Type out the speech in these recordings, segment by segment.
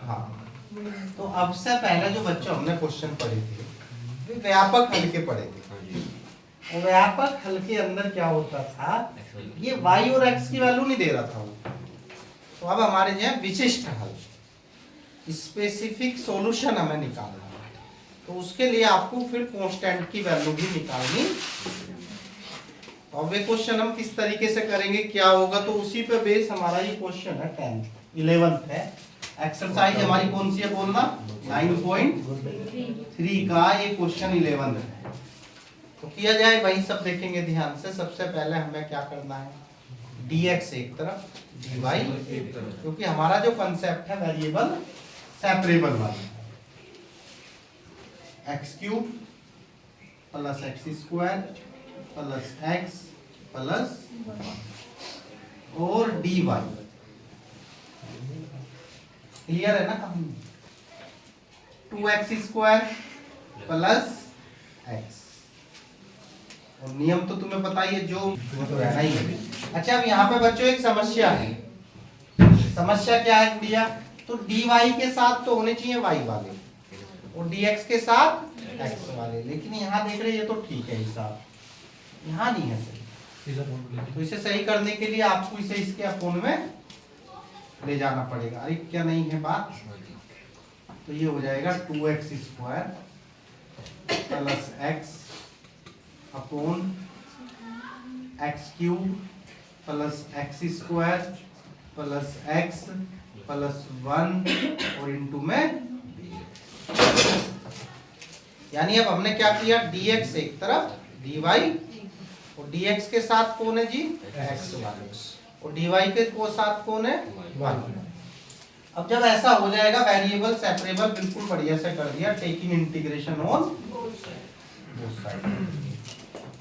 हाँ, तो अब से पहले जो बच्चों हमने क्वेश्चन पढ़े थे वे व्यापक हल के पढ़े थे। और व्यापक हल के अंदर क्या होता था, ये y और x की वैल्यू नहीं दे रहा था वो। तो अब हमारे जो है विशिष्ट हल, स्पेसिफिक सॉल्यूशन हमें निकालना है। तो उसके लिए आपको फिर कांस्टेंट की वैल्यू भी निकालनी। तो अब ये क्वेश्चन हम किस तरीके से करेंगे, क्या होगा, तो उसी पे बेस हमारा ये क्वेश्चन है 11th है। एक्सरसाइज हमारी कौन सी है बोलना, 9.3 का ये क्वेश्चन 11 है। तो किया जाए वही सब देखेंगे ध्यान से। सबसे पहले हमें क्या करना है, dx एक तरफ dy एक तरफ, क्योंकि हमारा जो कंसेप्ट है वेरिएबल सेपरेबल वाला, x cube plus x square plus x plus और dy। क्लियर है ना कहानी, 2x स्क्वायर प्लस एक्स। और नियम तो तुम्हें पता ही है, जो वो तो रहना ही है। अच्छा, अब यहाँ पे बच्चों एक समस्या है। समस्या क्या है दिया, तो dy के साथ तो होने चाहिए y वाले और dx के साथ x वाले, लेकिन यहाँ देख रहे ये तो ठीक है हिसाब, यहाँ नहीं है सही। तो इसे सही करने के लिए आपको इसे इसके अपोन में ले जाना पड़ेगा। अरे क्या नहीं है बात, तो ये हो जाएगा 2x square plus x upon x cube plus x square plus x plus 1 और इनटू में, यानी अब हमने क्या किया, dx एक तरफ dy और dx के साथ कौन है जी, x वाले, और dy के साथ कौन है, y। अब जब ऐसा हो जाएगा वेरिएबल सेपरेबल बिल्कुल बढ़िया से कर दिया, taking integration on both side.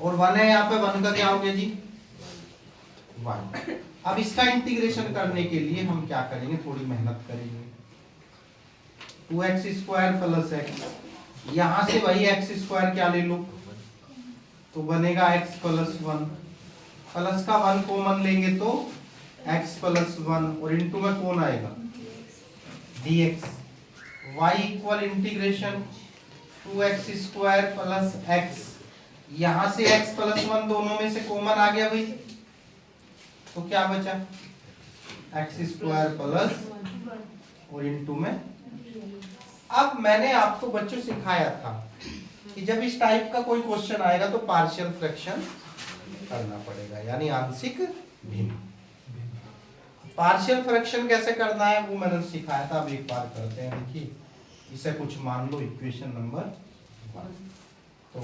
और 1 है यहाँ पे, 1 का क्या हो गया जी 1। अब इसका इंटीग्रेशन करने के लिए हम क्या करेंगे, थोड़ी मेहनत करेंगे। 2x स्क्वायर प्लस एक्स, यहाँ से वही एक्स स्क्वायर क्या ले लो, तो बनेगा x प्लस 1, प्लस का 1 कॉमन लेंगे तो x प्लस 1 और इनटू में कौन आएगा dx। y equal integration 2x square plus x, यहाँ से x प्लस 1 दोनों में से कॉमन आ गया भाई, तो क्या बचा x स्क्वायर प्लस और इनटू में। अब मैंने आपको बच्चों सिखाया था कि जब इस टाइप का कोई क्वेश्चन आएगा तो पार्शियल फ्रैक्शन करना पड़ेगा, यानी आंशिक भिन्न। पार्शियल फ्रैक्शन कैसे करना है वो मैंने सिखाया था, अब एक बार करते हैं। देखिए इसे कुछ मान लो इक्वेशन नंबर 1, तो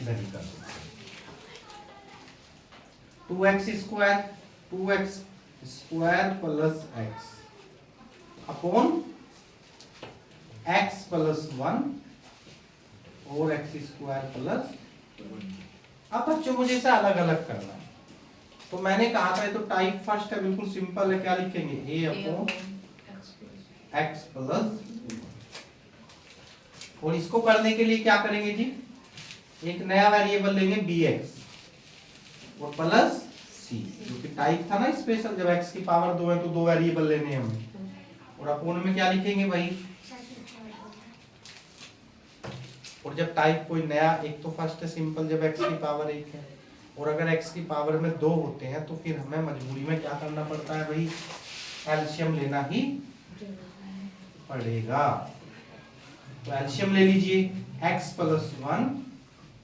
इधर ही कर सकते हैं। 2x square plus x upon x plus 1 और x स्क्वायर प्लस। अब बच्चों मुझे इसे अलग अलग करना है, तो मैंने कहा था तो टाइप फर्स्ट है, बिल्कुल सिंपल है। क्या लिखेंगे, a अपॉन x प्लस, और इसको करने के लिए क्या करेंगे जी, एक नया वेरिएबल लेंगे bx और प्लस c, जो कि टाइप था ना स्पेशल, जब x की पावर 2 है तो 2 वेरिएबल लेने हैं हमें। और अपोन में क्या लिखेंगे भाई, और जब टाइप कोई नया, एक तो फर्स्ट है सिंपल जब x की पावर 1 है, और अगर x की पावर में 2 होते हैं तो फिर हमें मजबूरी में क्या करना पड़ता है भाई, एलसीएम लेना ही पड़ेगा। तो एलसीएम ले लीजिए, x plus 1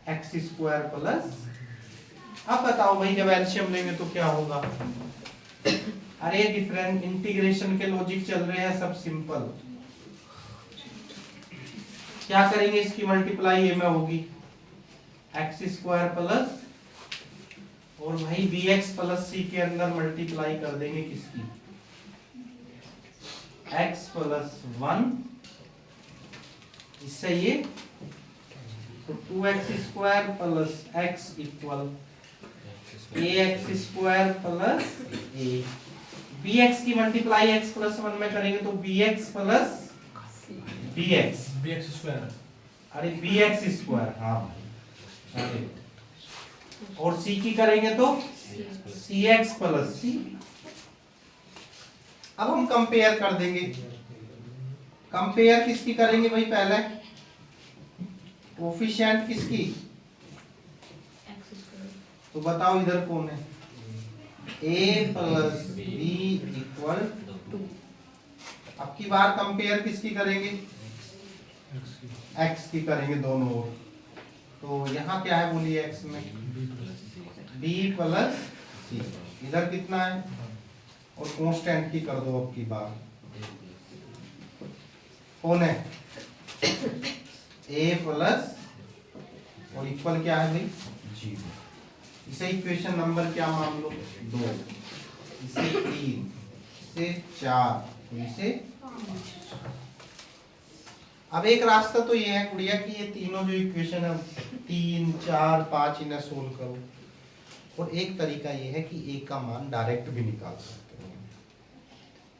x square plus. अब बताओ भाई जब एलसीएम लेंगे तो क्या होगा, अरे डिफरेंट इंटीग्रेशन के लॉजिक चल रहे हैं सब सिंपल। क्या करेंगे, इसकी मल्टीप्लाई ए में होगी एक्स स्क्वायर प्लस, और भाई bx प्लस c के अंदर मल्टीप्लाई कर देंगे किसकी, x प्लस 1, इससे ये, तो 2x square plus x equal ax square plus a। bx की मल्टीप्लाई x प्लस 1 में करेंगे तो bx प्लस bx स्क्वायर, अरे bx स्क्वायर, हाँ भाई, और c की करेंगे तो cx प्लस c। अब हम कंपेयर कर देंगे, कंपेयर किसकी करेंगे भाई पहले, कोफिशिएंट किसकी, तो बताओ इधर कौन है, a plus B equal to. अब की बार कंपेयर किसकी करेंगे, x की करेंगे दोनों ओर। तो यहाँ क्या है बोलिए x में, b प्लस सी, इधर कितना है, और कांस्टेंट की कर दो अब की बार, कौन है a प्लस और इक्वल क्या है भाई 0। इसे इक्वेशन नंबर क्या मान लो 2, इसे 3, इसे 4, इसे 5। अब एक रास्ता तो ये है गुड़िया कि ये तीनों जो इक्वेशन है 3, 4, 5 इन्हें सोल्व करो, और एक तरीका ये है कि a का मान डायरेक्ट भी निकाल सकते हो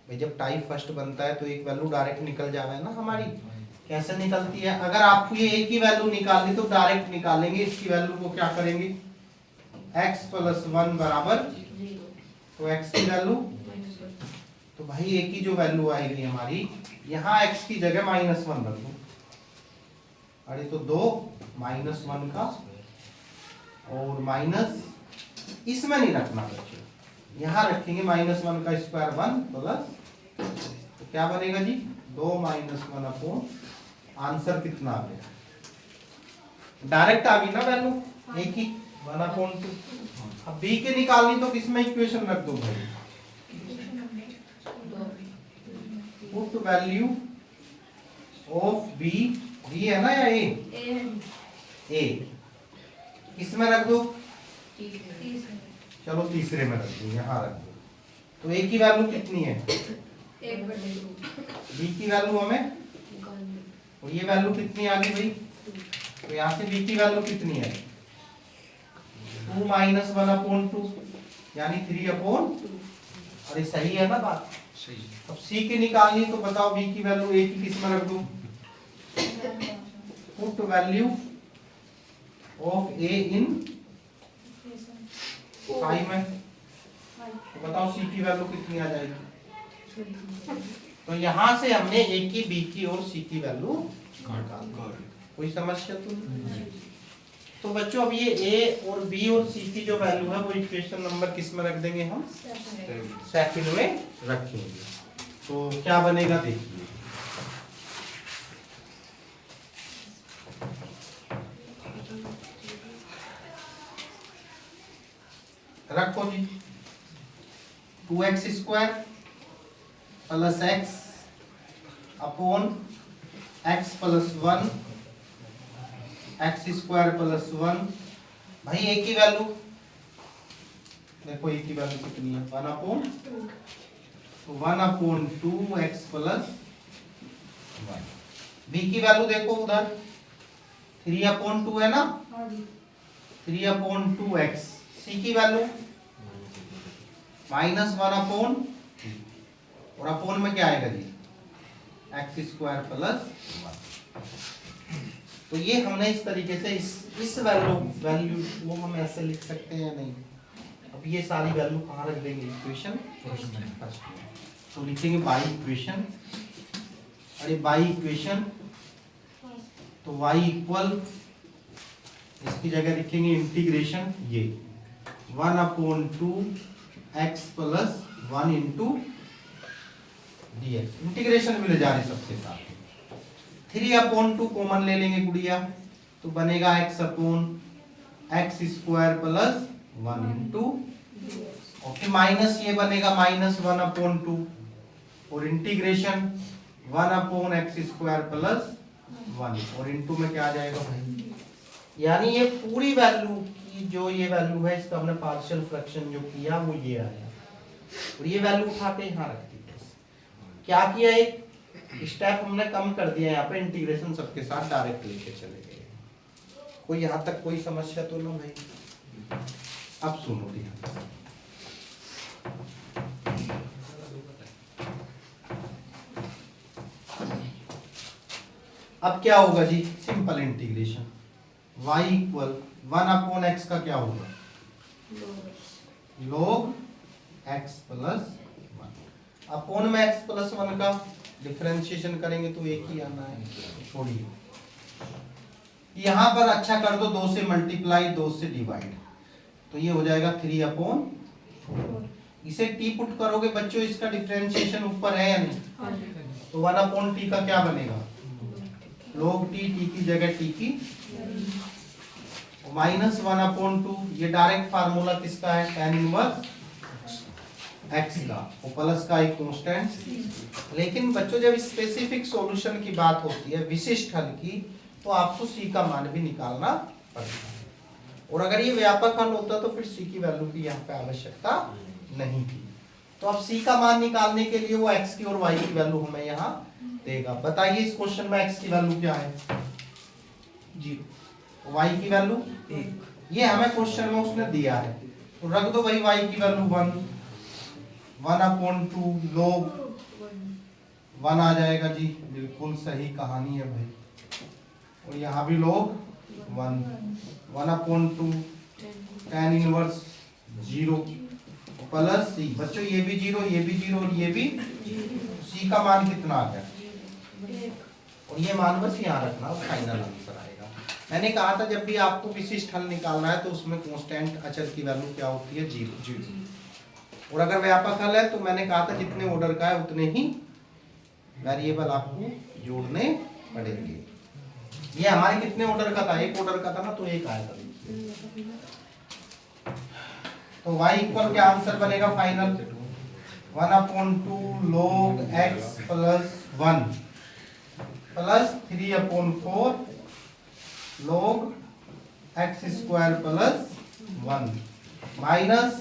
भाई। जब टाइप फर्स्ट बनता है तो एक वैल्यू डायरेक्ट निकल जा रहा है ना हमारी, कैसे निकलती है, अगर आपको ये a की वैल्यू निकालनी तो डायरेक्ट निकालेंगे, इसकी वैल्यू को क्या करेंगे x प्लस 1 बराबर 0, तो x की वैल्यू, तो भाई a की जो वैल्यू आएगी हमारी, यहाँ x की जगह -1 रख दो, अरे तो 2 -1 का, और माइनस इसमें नहीं रखना बच्चों, यहाँ रखेंगे -1 का स्क्वायर 1 प्लस, तो क्या बनेगा जी 2 - 1 अपॉन, आंसर कितना आ गया, डायरेक्ट आ गई ना वैल्यू a की 1/2। अब b के निकालनी तो किसमें इक्वेशन रख दो भाई, put value of b, b है ना या a किसमें रख दो, चलो तीसरे में रख दो, यहाँ रख दो। तो a की वैल्यू कितनी है, b की वैल्यू हमें, और ये वैल्यू कितनी आ गई भाई, तो यहाँ से b की वैल्यू कितनी है 2 - 1/2, यानी 3/2। अरे सही है ना बात, सही। अब c की निकालनी तो बताओ b की वैल्यू a की किस में रख दूं, पुट वैल्यू ऑफ a इन 5 में, तो बताओ c की वैल्यू कितनी आ जाएगी। तो यहां से हमने a की b की और c की वैल्यू निकाल, कोई समस्या तो नहीं। तो बच्चों अब ये a और b और c की जो वैल्यू है वो इक्वेशन नंबर किस में रख देंगे हम, सेकंड में रखेंगे। तो क्या बनेगा देखिए, रखो जी 2x² plus x upon x plus 1, x² plus 1, भाई a की वैल्यू देखो, a की वैल्यू कितनी है 1/2x प्लस 1। b की वैल्यू देखो उधर 3/2 है ना, 3/2x, c की वैल्यू -1/2, और अपॉन में क्या आएगा जी x² प्लस 1। तो ये हमने इस तरीके से इस वैल्यू वो हम ऐसे लिख सकते हैं या नहीं। अब ये सारी वैल्यू कहाँ रख देंगे, इक्वेशन फर्स्ट में। तो लिखेंगे बाई इक्वेशन, अरे बाई इक्वेशन तो y इक्वल, इसकी जगह लिखेंगे इंटीग्रेशन, ये 1/2x plus 1 into dx, integration भी ले जा रहे सबके साथ। 3/2 कॉमन ले लेंगे गुड़िया, तो बनेगा x/x² प्लस 1 इंटू, और फिर माइनस ये बनेगा -1/2, और इंटीग्रेशन 1/x² प्लस 1, और इंटू में क्या आ जाएगा भाई, यानी ये पूरी वैल्यू की जो ये वैल्यू है इसका हमने पार्शियल फ्रैक्शन जो किया वो ये आया, और ये वैल्यू उठा के यहाँ रख दी। क्या किया, एक स्टेप हमने कम कर दिया, यहाँ पे इंटीग्रेशन सबके साथ डायरेक्ट लेके चले गए। कोई यहाँ तक कोई समस्या तो ना भाई। अब सुनो ध्यान, अब क्या होगा जी, सिंपल इंटीग्रेशन y इक्वल 1/x का क्या होगा log x प्लस 1, अपॉन में x प्लस 1 का डिफरेंशिएशन करेंगे तो एक ही आना है, छोड़िए। यहां पर अच्छा कर दो, 2 से मल्टीप्लाई 2 से डिवाइड, तो ये हो जाएगा 3/4। इसे टी पुट करोगे बच्चों, इसका डिफरेंशिएशन ऊपर है या नहीं, तो 1/t का क्या बनेगा, log t, टी की जगह टी की -1/2। ये डायरेक्ट फार्मूला किसका है, tan इनवर्स x का, और प्लस का एक कांस्टेंट। लेकिन बच्चों जब स्पेसिफिक सॉल्यूशन की बात होती है, विशिष्ट हल की, तो आपको c का मान भी निकालना पड़ता है। और अगर ये व्यापक हल होता तो फिर c की वैल्यू की यहाँ पे आवश्यकता नहीं थी। तो अब c का मान निकालने के लिए वो x की और y की वैल्यू हमें यहाँ देगा। बताइए इस क्वेश्चन में x की वैल्यू क्या है, 0, y की वैल्यू 1। ये हमें क्वेश्चन में उसने दिया है, तो रख दो भाई y की वैल्यू 1/2 log 1 आ जाएगा जी, बिल्कुल सही कहानी है भाई। और यहाँ भी log 1/2 tan inverse 0 plus c। बच्चों ये भी 0, ये भी 0 और ये भी, c का मान कितना आ गया, और ये मान बस यहाँ रखना, फाइनल आंसर आएगा। मैंने कहा था जब भी आपको विशिष्ट हल निकालना है तो उसमें कांस्टेंट अचर की वैल्यू क्या होती है, 0। और अगर व्यापक हल है तो मैंने कहा था जितने ऑर्डर का है उतने ही वेरिएबल आपको जोड़ने पड़ेंगे। ये हमारे कितने ऑर्डर का था, एक ऑर्डर का था ना, तो एक आया था। तो y इक्वल क्या आंसर बनेगा final, 1/2 log x plus 1 plus 3/4 log x square plus 1 minus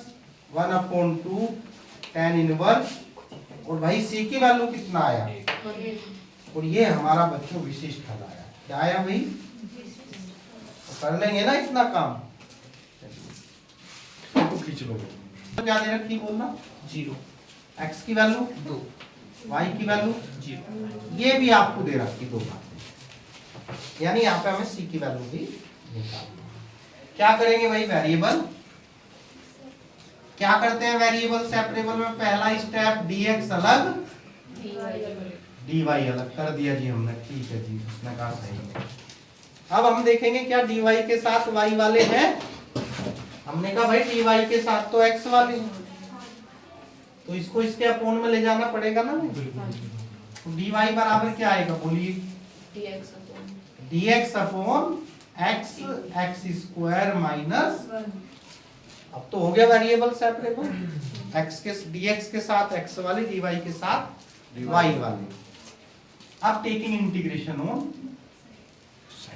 1/2 tan inverse, और भाई c की वैल्यू कितना आया, और ये हमारा बच्चों विशिष्ट हल आया। क्या आया भाई, तो कर लेंगे ना इतना काम, तो खींच लो। तो क्या दे रखी बोलना, 0, x की वैल्यू 2, y की वैल्यू 0, ये भी आपको दे रखी 2 बातें, यानी यहाँ पे हमें c की वैल्यू भी निकालनी। क्या करेंगे भाई, वेरिएबल क्या करते हैं, वेरिएबल सेपरेबल में पहला स्टेप dx अलग dy अलग कर दिया जी हमने, ठीक है जी, उसने कहा सही है। अब हम देखेंगे क्या dy के साथ y वाले हैं, हमने कहा भाई dy के साथ तो x वाले, तो इसको इसके अपोन में ले जाना पड़ेगा ना। तो dy बराबर क्या आएगा बोलिए, dx upon x, x square minus, अब तो हो गया वेरिएबल सेपरेबल, x के dx के साथ x वाले, dy के साथ y वाले। अब टेकिंग इंटीग्रेशन ऑन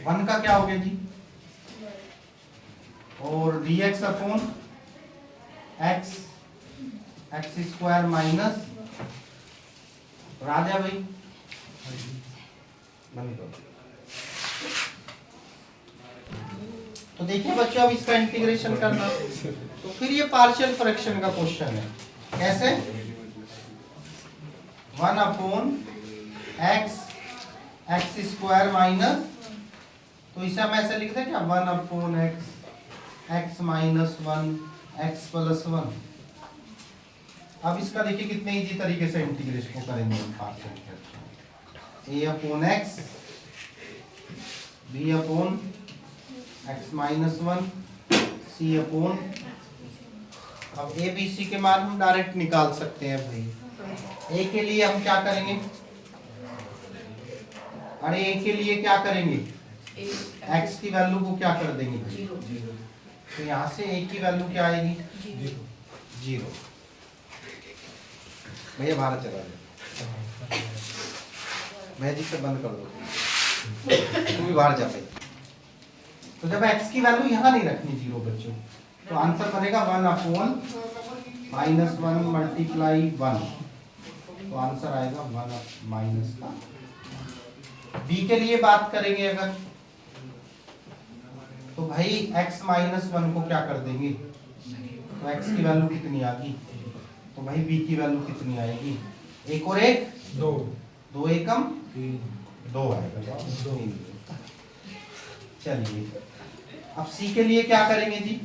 1 का क्या हो गया जी, और dx upon x, x square minus, Raja भाई बंद करो। तो देखिए बच्चों अब इसका इंटीग्रेशन करना, तो फिर ये पार्शियल फ्रैक्शन का क्वेश्चन है। कैसे, 1/x x स्क्वायर माइनस, तो इसे हम ऐसे लिखते हैं क्या, 1/x x minus 1 x plus 1। अब इसका देखिए कितने इजी तरीके से इंटीग्रेशन को करेंगे हम partial fraction, a/x b/x minus 1 c/, अब a b c के मान हम डायरेक्ट निकाल सकते हैं भाई। a के लिए हम क्या करेंगे, अरे a के लिए क्या करेंगे, x की वैल्यू को क्या कर देंगे भाई, तो यहाँ से a की वैल्यू क्या आएगी, 0। भैया बाहर चला जाए, मैजिक से बंद कर दो, तू भी बाहर जा भाई। तो जब x की वैल्यू यहाँ नहीं रखनी 0 बच्चों, तो आंसर बनेगा 1/-1 मल्टीप्लाई 1, तो आंसर आएगा 1 माइनस का। b के लिए बात करेंगे अगर, तो भाई x माइनस 1 को क्या कर देंगे, तो x की वैल्यू कितनी आ गई, तो भाई b की वैल्यू कितनी आएगी, 1 और 1 2, 2 एकम 2 आएगा। चलिए अब c के लिए क्या करेंगे जी,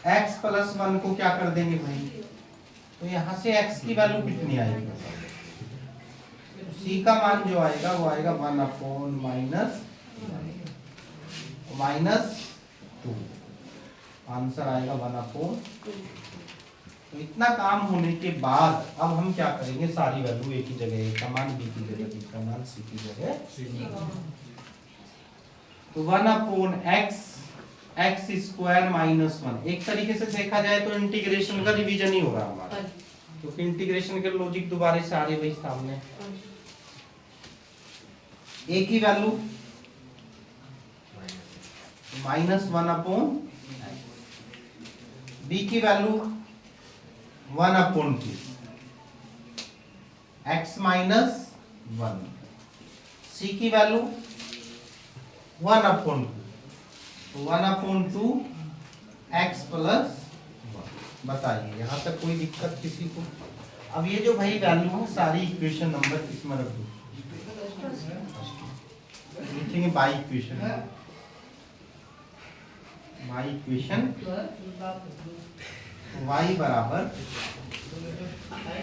x प्लस 1 को क्या कर देंगे भाई, तो यहाँ से x की वैल्यू कितनी आएगी? c का मान जो आएगा वो आएगा 1/-2, आंसर आएगा 1/2। तो इतना काम होने के बाद अब हम क्या करेंगे, सारी वैल्यू एक ही जगह, एक का मान b की जगह, b का मान c की जगह। तो 1/x x² -1, एक तरीके से देखा जाए तो इंटीग्रेशन का रिवीजन ही हो रहा हमारा, क्योंकि इंटीग्रेशन के लॉजिक दोबारा से आ रहे भाई सामने। a की वैल्यू -1/, b की वैल्यू 1/2, x -1, c की वैल्यू 1/2, तो 1/2 x + 1। बताइए यहाँ तक कोई दिक्कत किसी को? अब ये जो भाई वैल्यू है सारी इक्वेशन नंबर किसमें रख दूं? लिखेंगे by equation, by equation y बराबर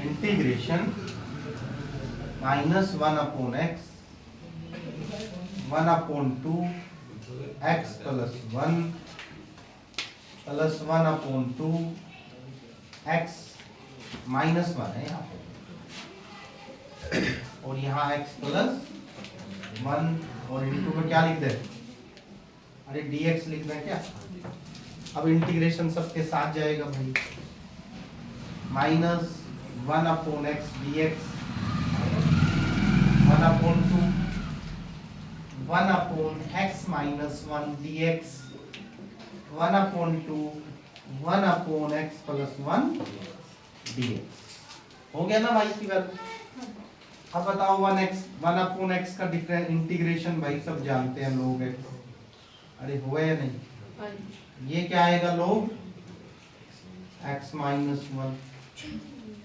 इंटीग्रेशन -1/x 1/2 x + 1 + 1/2 x -1 है यहाँ पे, और यहाँ x + 1 और इंटू में क्या लिख दे? अरे dx लिख दें क्या? अब इंटीग्रेशन सबके साथ जाएगा भाई, -1/x dx 1/2 1/x - 1 dx 1/2 1/x + 1 dx। हो गया ना भाई की वैल्यू? अब बताओ 1/x का डिफरेंस इंटीग्रेशन भाई सब जानते हैं लोग x। अरे हुआ या नहीं? ये क्या आएगा लोग? x - 1।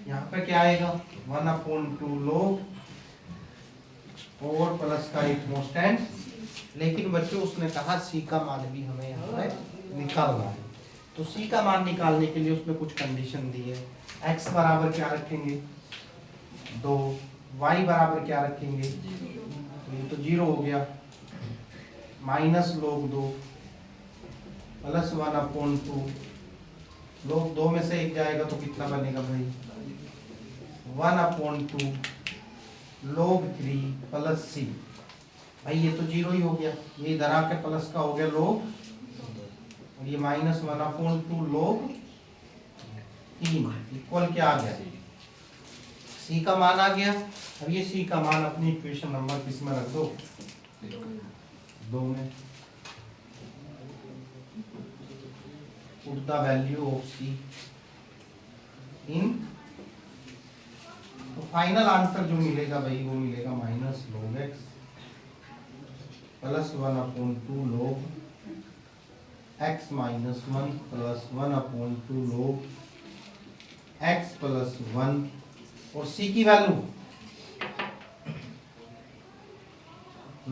यहाँ पे क्या आएगा? 1/2 लोग और प्लस का एक कांस्टेंट। लेकिन बच्चों उसने कहा c का मान भी हमें यहाँ पे निकालना है, तो c का मान निकालने के लिए उसने कुछ कंडीशन दी है। x बराबर क्या रखेंगे? 2, y बराबर क्या रखेंगे? तो ये तो 0 हो गया, माइनस लोग 2 प्लस 1/2, लोग 2 में से एक जाएगा तो कितना बनेगा भाई? 1/2 log 3 प्लस c। भाई ये तो 0 ही हो गया, ये इधर आके प्लस का हो गया log, और ये -1/2 log 3 इक्वल क्या आ गया? c का मान आ गया। अब ये c का मान अपनी इक्वेशन नंबर किस में रख दो? 2 में। Put the value of c in, तो फाइनल आंसर जो मिलेगा भाई वो मिलेगा -log x plus 1/2 log x - 1 plus 1/2 log x + 1, और c की वैल्यू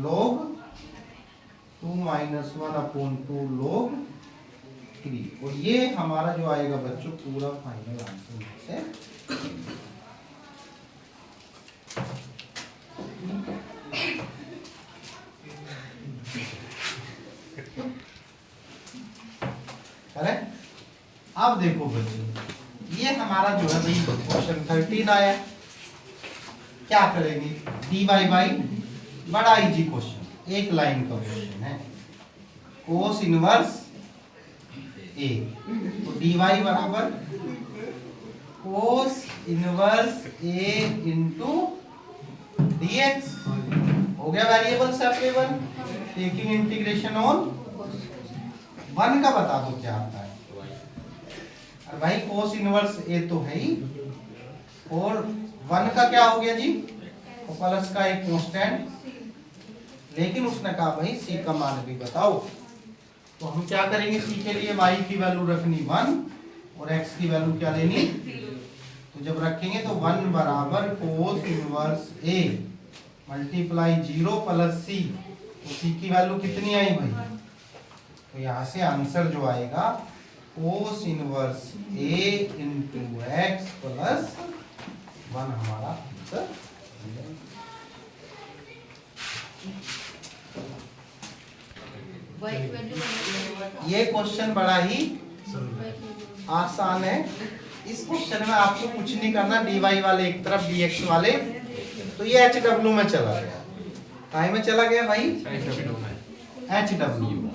log 2 - 1/2 log 3, और ये हमारा जो आएगा बच्चों पूरा फाइनल आंसर से। करेक्ट? अब देखो बच्चों, ये हमारा जो है भाई क्वेश्चन 13 आया। क्या करेंगे? dy बाई बड़ा इजी क्वेश्चन, एक लाइन का क्वेश्चन है, कोस इनवर्स a, तो dy बराबर cos inverse a into dx। हो गया variable separable, taking integration on 1 का बता दो क्या आता है। और भाई कोस इनवर्स a तो है ही, और 1 का क्या हो गया जी? तो प्लस का एक कांस्टेंट। लेकिन उसने कहा भाई c का मान भी बताओ, तो हम क्या करेंगे? c के लिए y की वैल्यू रखनी 1 और x की वैल्यू क्या लेनी? तो जब रखेंगे तो 1 बराबर cos inverse a multiply 0 plus c, तो c की वैल्यू कितनी आई भाई? तो यहाँ से आंसर जो आएगा कोस इनवर्स ए इंटू एक्स प्लस 1 हमारा आंसर। ये क्वेश्चन बड़ा ही आसान है। इस क्वेश्चन में आपको कुछ नहीं करना, dy वाले एक तरफ dx वाले, तो ये hw में चला गया। काय में चला गया भाई? hw।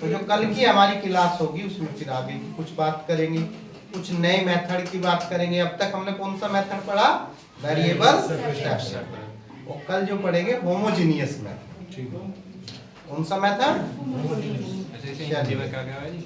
तो जो कल की हमारी क्लास होगी उसमें फिर आगे की कुछ बात करेंगे, कुछ नए मेथड की बात करेंगे। अब तक हमने कौन सा मेथड पढ़ा? Variable separation. और कल जो पढ़ेंगे होमोजेनियस मेथड। कौन सा मेथड? अच्छा, इसे हिंदी में क्या कहा है जी?